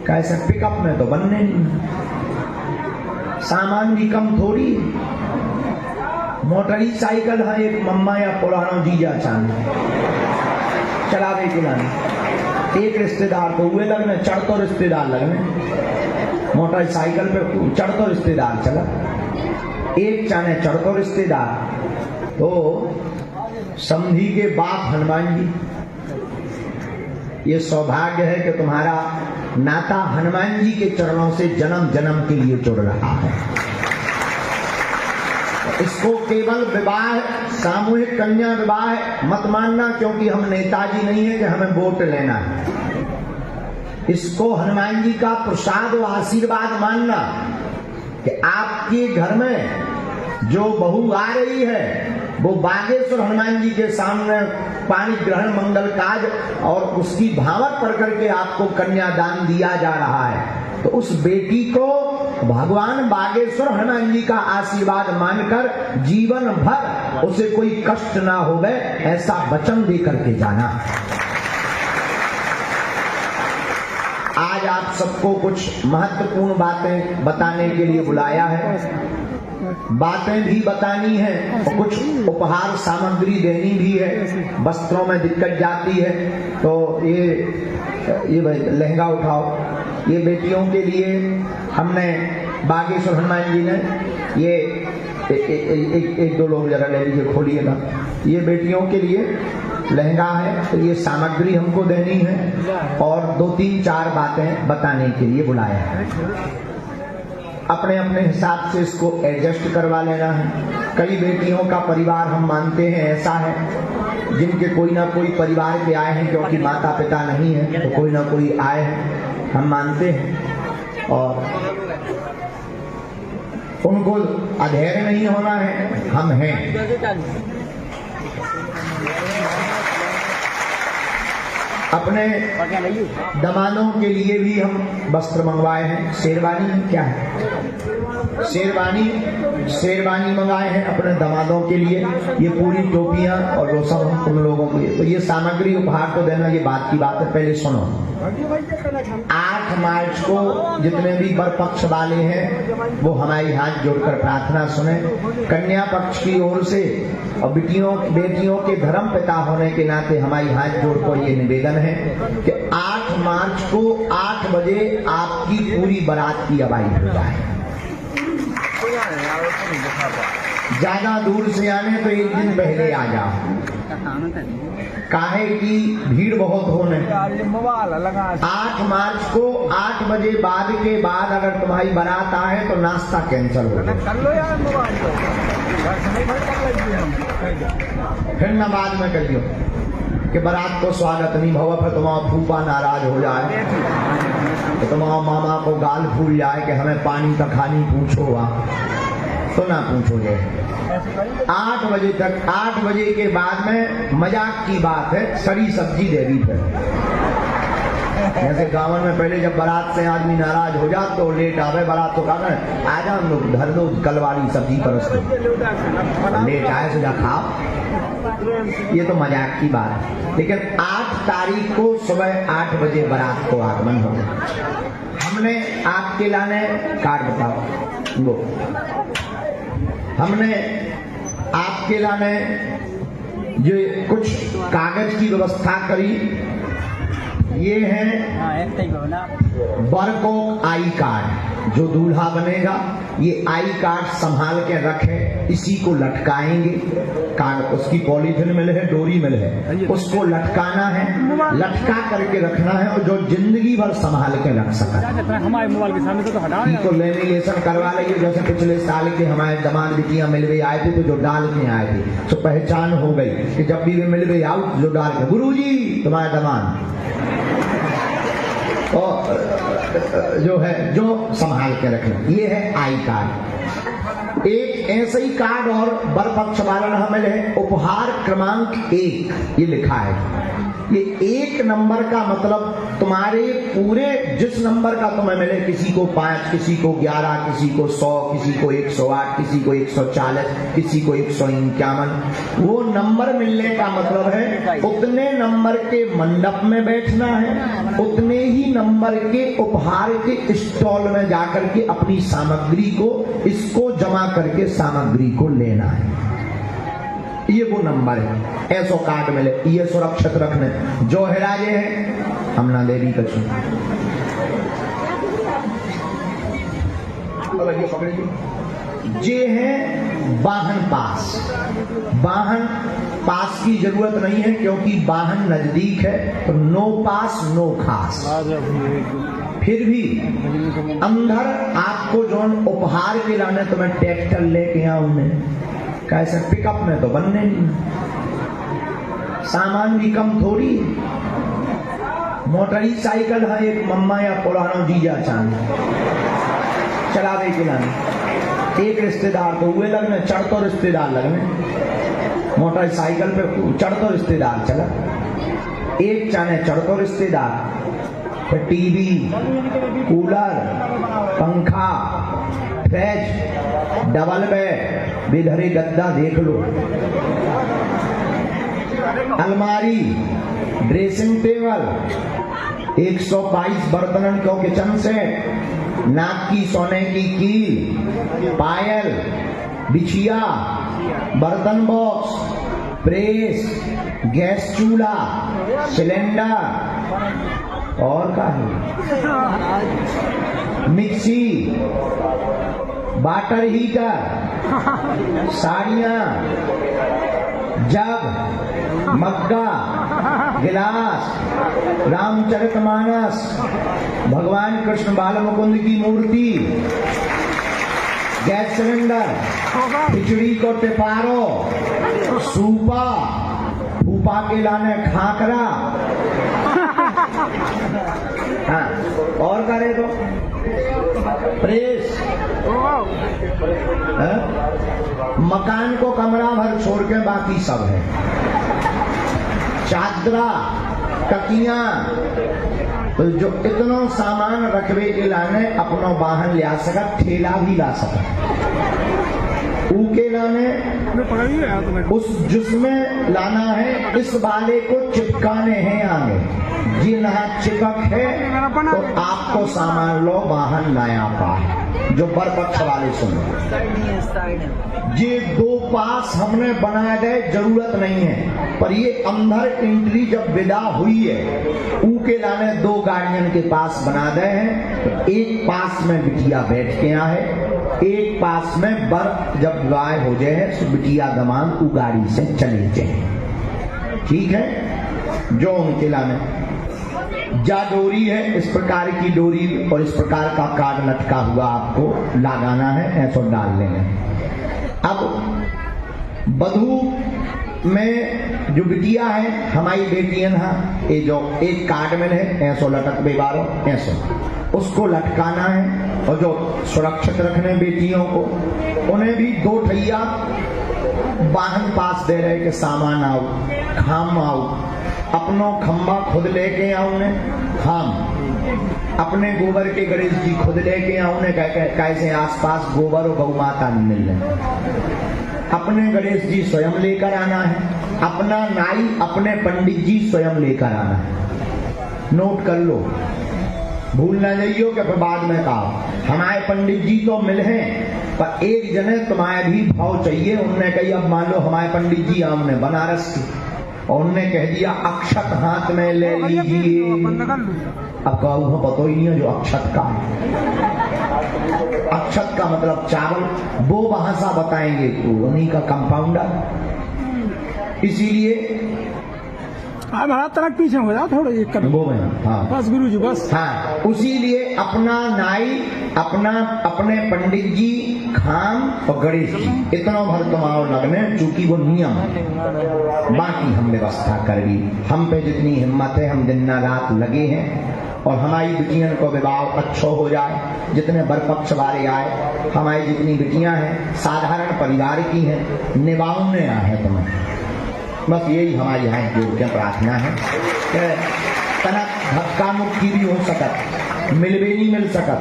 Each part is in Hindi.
कैसे पिकअप में तो बनने नहीं, सामान भी कम थोड़ी, मोटरसाइकिल है एक मम्मा या पुराना जीजा चांद चला दे चलाने। एक रिश्तेदार को हुए लगने, चढ़ तो रिश्तेदार लगने, मोटरसाइकिल पे चढ़ तो रिश्तेदार चला, एक चाने चढ़ तो रिश्तेदार। तो समधी के बाप हनुमान जी, ये सौभाग्य है कि तुम्हारा नाता हनुमान जी के चरणों से जन्म जन्म के लिए जुड़ रहा है। इसको केवल विवाह, सामूहिक कन्या विवाह मत मानना, क्योंकि हम नेताजी नहीं है कि हमें वोट लेना है। इसको हनुमान जी का प्रसाद व आशीर्वाद मानना कि आपके घर में जो बहू आ रही है वो बागेश्वर हनुमान जी के सामने पानी ग्रहण मंगल काज और उसकी भावक पढ़ करके आपको कन्यादान दिया जा रहा है। तो उस बेटी को भगवान बागेश्वर हनुमान जी का आशीर्वाद मानकर जीवन भर उसे कोई कष्ट ना हो गए, ऐसा वचन दे करके जाना। आज आप सबको कुछ महत्वपूर्ण बातें बताने के लिए बुलाया है। बातें भी बतानी है और कुछ उपहार सामग्री देनी भी है। वस्त्रों में दिक्कत जाती है तो ये लहंगा उठाओ। ये बेटियों के लिए हमने बागेश्वर हनुमान जी ने ये एक दो लोग जरा ले लीजिए, खोलिएगा। ये बेटियों के लिए लहंगा है, तो ये सामग्री हमको देनी है और 2-3-4 बातें बताने के लिए बुलाया है। अपने अपने हिसाब से इसको एडजस्ट करवा लेना है। कई बेटियों का परिवार हम मानते हैं ऐसा है जिनके कोई ना कोई परिवार के आए हैं, क्योंकि माता पिता नहीं है तो कोई ना कोई आए हैं, हम मानते हैं और उनको अधैर्य नहीं होना है, हम हैं। अपने दमादों के लिए भी हम वस्त्र मंगवाए हैं। शेरवानी क्या है? शेरवानी मंगाए हैं अपने दमादों के लिए। ये पूरी टोपियां और वो सब हम उन लोगों के लिए। तो ये सामग्री उपहार तो देना, ये बात की बात है। पहले सुनो, 8 मार्च को जितने भी वर पक्ष वाले हैं वो हमारी हाथ जोड़कर प्रार्थना सुने। कन्या पक्ष की ओर से और बेटियों के धर्म पिता होने के नाते हमारी हाथ जोड़कर ये निवेदन है कि 8 मार्च को 8 बजे आपकी पूरी बारात की आवाज़ हो जाए। ज्यादा दूर से आने तो एक दिन पहले आ जाओ, काहे की भीड़ बहुत होने। 8 मार्च को 8 बजे बाद के बाद अगर तुम्हारी बारात आए तो नाश्ता कैंसिल हो जाए, फिर न बाद में करियो कि बारात को स्वागत नहीं भवा, फिर तुम्हारा फूफा नाराज हो जाए तो तुम्हारा मामा को गाल फूल जाए कि हमें पानी का खानी पूछो, तो ना पूछोगे। 8 बजे तक, 8 बजे के बाद में मजाक की बात है, सड़ी सब्जी दे दी। फिर जैसे गाँव में पहले जब बारात से आदमी नाराज हो जाए तो लेट आवे बारात तो कहना आ जाओ लोग धर दो कल वाली सब्जी परस दो, लेट आए तो जा खाओ। ये तो मजाक की बात है। लेकिन 8 तारीख को सुबह 8 बजे बारात को आगमन हो गया। हमने आपके लाने कार्ड बताओ वो, हमने आपके लाने जो कुछ कागज की व्यवस्था करी। ये है वर को आई कार्ड, जो दूल्हा बनेगा ये आई कार्ड संभाल के रखे, इसी को लटकाएंगे। कार्ड उसकी पॉलीथिन मिल है, डोरी मिल है, उसको लटकाना है, लटका करके रखना है और जो जिंदगी भर संभाल के रख सका। हमारे मोबाइल के सामने तो हटा इनको लेमिनेशन करवा लेंगे। जैसे पिछले साल के हमारे दमाद बिटियां मिलवे आए थे तो जो डाल के आए थे तो पहचान हो गई कि जब भी वे मिलवे आओ जो डाल के गुरुजी तुम्हारे दमाद और जो है जो संभाल के रखना। ये है आई कार्ड। एक ऐसे ही कार्ड और वर पक्ष वाला हमें है उपहार क्रमांक 1, ये लिखा है ये एक नंबर का मतलब तुम्हारे पूरे जिस नंबर का तुम्हें मिले, किसी को 5, किसी को 11, किसी को 100, किसी को 108, किसी को 140, किसी को 151, वो नंबर मिलने का मतलब है उतने नंबर के मंडप में बैठना है, उतने ही नंबर के उपहार के स्टॉल में जाकर के अपनी सामग्री को, इसको जमा करके सामग्री को लेना है। ये वो नंबर है, ऐसो कार्ड मिले, ये सुरक्षित रखने जो हेराजे है हम ना देवी कछु। जे है वाहन पास। वाहन पास की जरूरत नहीं है क्योंकि वाहन नजदीक है, तो नो पास नो खास। फिर भी अंदर आपको जो उपहार के लाने, तो मैं ट्रैक्टर लेके आऊं, कैसे पिकअप में तो बनने नहीं, सामान भी कम थोड़ी, मोटरी साइकिल है एक मम्मा या पुराना जीजा चांद चला दे के लाने। एक रिश्तेदार तो हुए लगने, चढ़ तो रिश्तेदार लगने, मोटरसाइकिल पे चढ़ तो रिश्तेदार चला, एक चाने चढ़ तो रिश्तेदार, फिर टीवी, कूलर, पंखा, फ्रिज, डबल बेड, बेधरे गद्दा देख लो, अलमारी, ड्रेसिंग टेबल, 122 बर्तनों को किचन से, नाक की सोने की कील, पायल, बिछिया, बर्तन बॉक्स, प्रेस, गैस चूल्हा, सिलेंडर और का है, मिक्सी, वाटर हीटर, साड़ियां, जग, मग्गा, गिलास, रामचरितमानस, भगवान कृष्ण बाल मुकुंद की मूर्ति, गैस सिलेंडर, खिचड़ी को टिपारो, सूपा, फूफा के लाने खाकरा, हाँ, और करे तो प्रेस, मकान को कमरा भर छोड़ के बाकी सब है, चादरा, तकियां, तो जो इतना सामान रखवे के लाने अपना वाहन ले आ सका, ठेला भी ला सका, ऊके लाने उस जिसमें लाना है, इस वाले को चिपकाने हैं आगे, जी नहा चिपक है तो आपको सामान लो वाहन लाया पाए। जो बर पक्ष वाले सुनो, ये 2 पास हमने बनाए गए, जरूरत नहीं है, पर ये अंदर एंट्री जब विदा हुई है, ऊके लाने 2 गाड़ियों के पास बना दे हैं, तो एक पास में बिटिया बैठ के आए, एक पास में बर जब गाय हो जाए तो बिटिया दमान उ गाड़ी से चले जाए। ठीक है, जो उनके लाने जा डोरी है, इस प्रकार की डोरी और इस प्रकार का कार्ड लटका हुआ आपको लगाना है, ऐसा डाल लेना। अब वधू में जो बिटिया है हमारी बेटियन है, ये जो एक कार्ड में है ऐसो लटक बेबारो, ऐसो उसको लटकाना है। और जो सुरक्षित रखने बेटियों को, उन्हें भी 2 ठैया वाहन पास दे रहे कि सामान आओ, खाम आओ, अपनो खंबा खुद लेके आओ ने, हम अपने गोबर के गणेश जी खुद लेके आओ ने, कैसे आसपास गोबर और गौ माता नहीं मिल रहे, अपने गणेश जी स्वयं लेकर आना है, अपना नाई अपने पंडित जी स्वयं लेकर आना है। नोट कर लो, भूल ना जाइयो कि फिर बाद में कहा हमारे पंडित जी तो मिल हैं, पर एक जने तुम्हारे भी भाव चाहिए। उनने कही अब मान लो हमारे पंडित जी हमने बनारस की, और उनने कह दिया अक्षत हाथ में ले लीजिए। अब कहूँ पता ही नहीं है जो अक्षत का है। अक्षत का मतलब चावल, वो भाषा बताएंगे तो उन्हीं का कंपाउंडर। इसीलिए हमारा तरफ पीछे हो जाओ थोड़ा, एक कर वो हाँ बस गुरु जी बस। हाँ, उसीलिए अपना नाई, अपने पंडित जी, खाम और गणेश जी इतना भर तुम्हारो लगने, चूंकि वो नियम। बाकी हम व्यवस्था कर दी, हम पे जितनी हिम्मत है हम दिन रात लगे हैं, और हमारी बिटियां को विवाह अच्छा हो जाए। जितने बरपक्ष वाले आए, हमारी जितनी बिटियां हैं साधारण परिवार की हैं, निभावने आए तुम्हें, बस यही हमारी यहाँ की प्रार्थना है। तनक धक्का मुक्की भी हो सकत, मिलवे नहीं मिल सकत,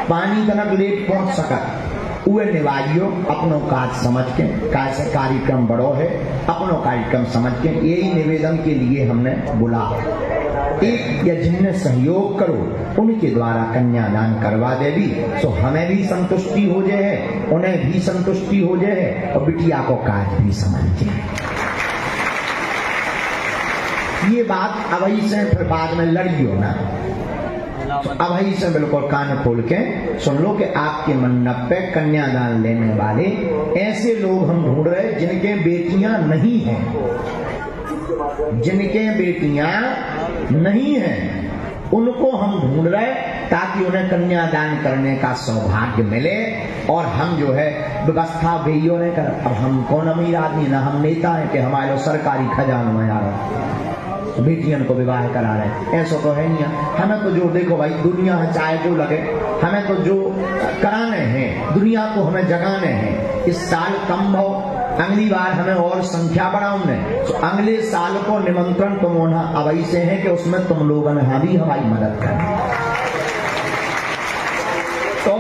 पानी तनक लेट पहुंच सकत। उहे निभाइयो अपनो काज समझ के, कैसे कार्यक्रम बड़ो है अपनो कार्यक्रम समझ के, यही निवेदन के लिए हमने बुला। एक या जिनने सहयोग करो उनके द्वारा कन्यादान करवा दे भी, तो हमें भी संतुष्टि हो जाए, उन्हें भी संतुष्टि हो जाए और बिटिया को काज भी समझ जाए। ये बात अवई से फिर बाद में लड़ियो ना, अवई से बिल्कुल कान खोल के सुन लो कि आपके मंडप पे कन्यादान लेने वाले ऐसे लोग हम ढूंढ रहे जिनके बेटियां नहीं हैं, जिनके बेटियां नहीं हैं उनको हम ढूंढ रहे ताकि उन्हें कन्यादान करने का सौभाग्य मिले। और हम जो है व्यवस्था भैया ने कर, अब हम कौन अमीर आदमी ना हम नेता है कि हमारे सरकारी खजाना में आ रहा बेटियन को विवाह करा रहे, ऐसा तो है नहीं। हमें तो जो देखो भाई दुनिया है चाहे जो लगे, हमें तो जो कराने हैं दुनिया को हमें जगाने हैं। इस साल कम हो, अगली बार हमें और संख्या बढ़ाऊंगे, तो अगले साल को निमंत्रण तुम होना अवई से है कि उसमें तुम लोगों ने भी हमारी मदद करनी। तो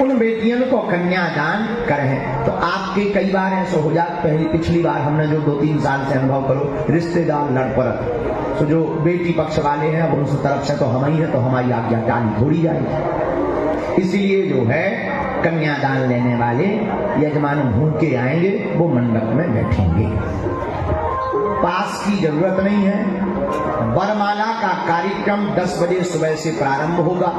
उन बेटियों को कन्यादान करें। तो आपके कई बार ऐसा हो जाए, पहली पिछली बार हमने जो 2-3 साल से अनुभव करो रिश्तेदार लड़ पड़त, तो जो बेटी पक्ष वाले हैं अब उनकी तरफ से तो हम ही है, तो हमारी आज्ञा टाली थोड़ी जाएगी। इसलिए जो है कन्यादान लेने वाले यजमान ढूंढ के आएंगे, वो मंडप में बैठेंगे, पास की जरूरत नहीं है। वरमाला का कार्यक्रम 10 बजे सुबह से प्रारंभ होगा।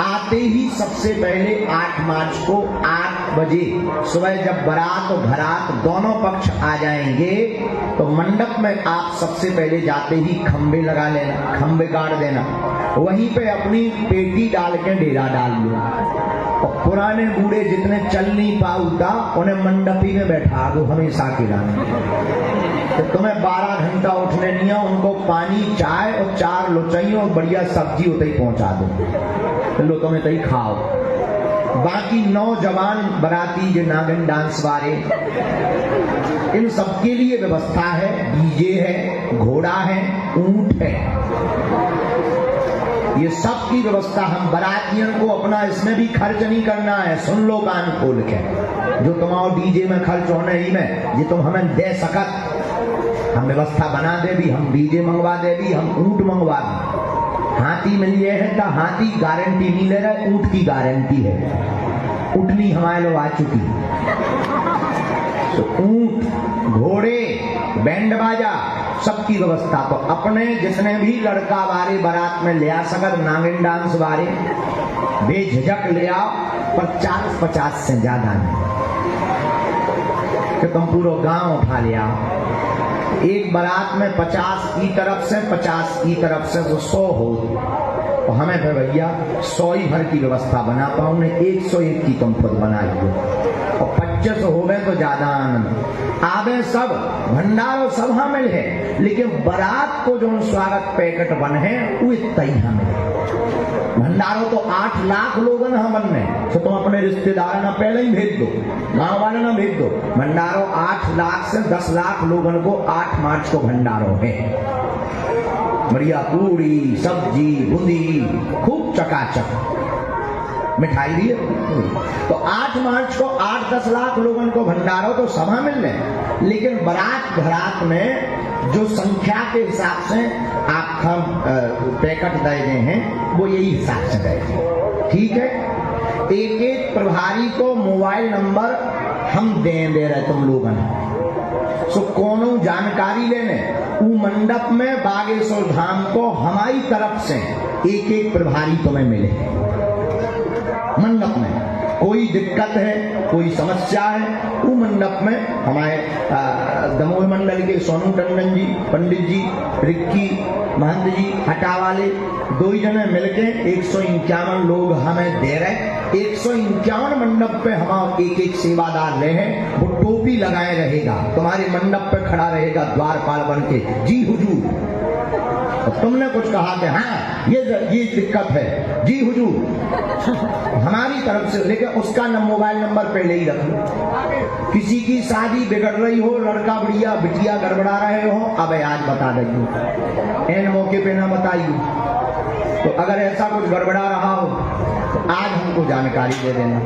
आते ही सबसे पहले 8 मार्च को 8 बजे सुबह जब बारात और घरात दोनों पक्ष आ जाएंगे, तो मंडप में आप सबसे पहले जाते ही खंबे लगा लेना, खंबे गाड़ देना, वहीं पे अपनी पेटी डाल के डेरा डाल लो। और पुराने बूढ़े जितने चल नहीं पाऊता उन्हें मंडपी में बैठा दो हमेशा के लाने। तो तुम्हें 12 घंटा उठने नहीं है, उनको पानी चाय और 4 लोचाइयों और बढ़िया सब्जी उतई पहुंचा दो, लो तुम्हें तई खाओ। बाकी नौजवान बराती जो नागिन डांस वाले, इन सबके लिए व्यवस्था है, डीजे है, घोड़ा है, ऊंट है, ये सब की व्यवस्था। हम बरातियों को अपना इसमें भी खर्च नहीं करना है, सुन लो कान खोल के। जो तुम्हारा डीजे में खर्च होने ही में ये तुम हमें दे सकत, हम व्यवस्था बना दे भी, हम डीजे मंगवा दे भी, हम ऊंट मंगवा दे। हाथी मिलिए है तो हाथी गारंटी नहीं ले रहे, ऊंट की गारंटी है, उठनी हमारे लोग आ चुकी। तो ऊंट, घोड़े, बैंड बाजा सबकी व्यवस्था। तो अपने जिसने भी लड़का वाले बारात में ले आ सकत, नागिन डांस वाले बेझिझक ले आओ, पर 40-50 से ज्यादा नहीं कि तुम पूरा गांव उठा ले आओ। एक बारात में 50 की तरफ से 50 की तरफ से तो 100 हो, तो हमें फिर भैया 100 ही भर की व्यवस्था बना पाऊं, ने 101 की तुम खुद बनाइए। और 25 हो गए तो ज्यादा आनंद आवे। सब भंडारो सब हमें है, लेकिन बारात को जो स्वागत पैकेट बन है वो इतना ही हमें। भंडारो तो 8 लाख लोग हम बनने, तो तुम अपने रिश्तेदार ना पहले ही भेज दो, गांव वाले ना भेज दो। भंडारो 8 लाख से 10 लाख लोगों को 8 मार्च को भंडारो है। बढ़िया पूरी सब्जी बूंदी खूब चकाचक मिठाई दिए। तो 8 मार्च को 8-10 लाख लोगों को भंडारो तो सभा मिल रहे, लेकिन बारात घरात में जो संख्या के हिसाब से आपका पैकेट दे गए हैं वो यही हिसाब से दे, ठीक है। एक एक प्रभारी को मोबाइल नंबर हम दे रहे तुम लोगों ने, सो कोनो जानकारी लेने वो मंडप में बागेश्वर धाम को हमारी तरफ से एक एक प्रभारी तुम्हें मिले। मंडप में कोई दिक्कत है, कोई समस्या है, वो मंडप में हमारे दमोह मंडल के सोनू टंडन जी, पंडित जी, रिक्की महंत जी, हटा वाले 2 जने मिलके 151 लोग हमें दे रहे। 151 मंडप पे हम एक सेवादार ले हैं, वो टोपी लगाए रहेगा, तुम्हारे मंडप पे खड़ा रहेगा द्वारपाल बन के, जी हुजूर तो तुमने कुछ कहा कि हाँ ये दिक्कत है जी हुजूर हमारी तरफ से, लेकिन उसका मोबाइल नंबर पहले ही रख लो। किसी की शादी बिगड़ रही हो, लड़का बढ़िया बिटिया गड़बड़ा रहे हो, अब आज बता देंगे, इन मौके पे ना बताइए। तो अगर ऐसा कुछ गड़बड़ा रहा हो तो आज हमको जानकारी दे देना।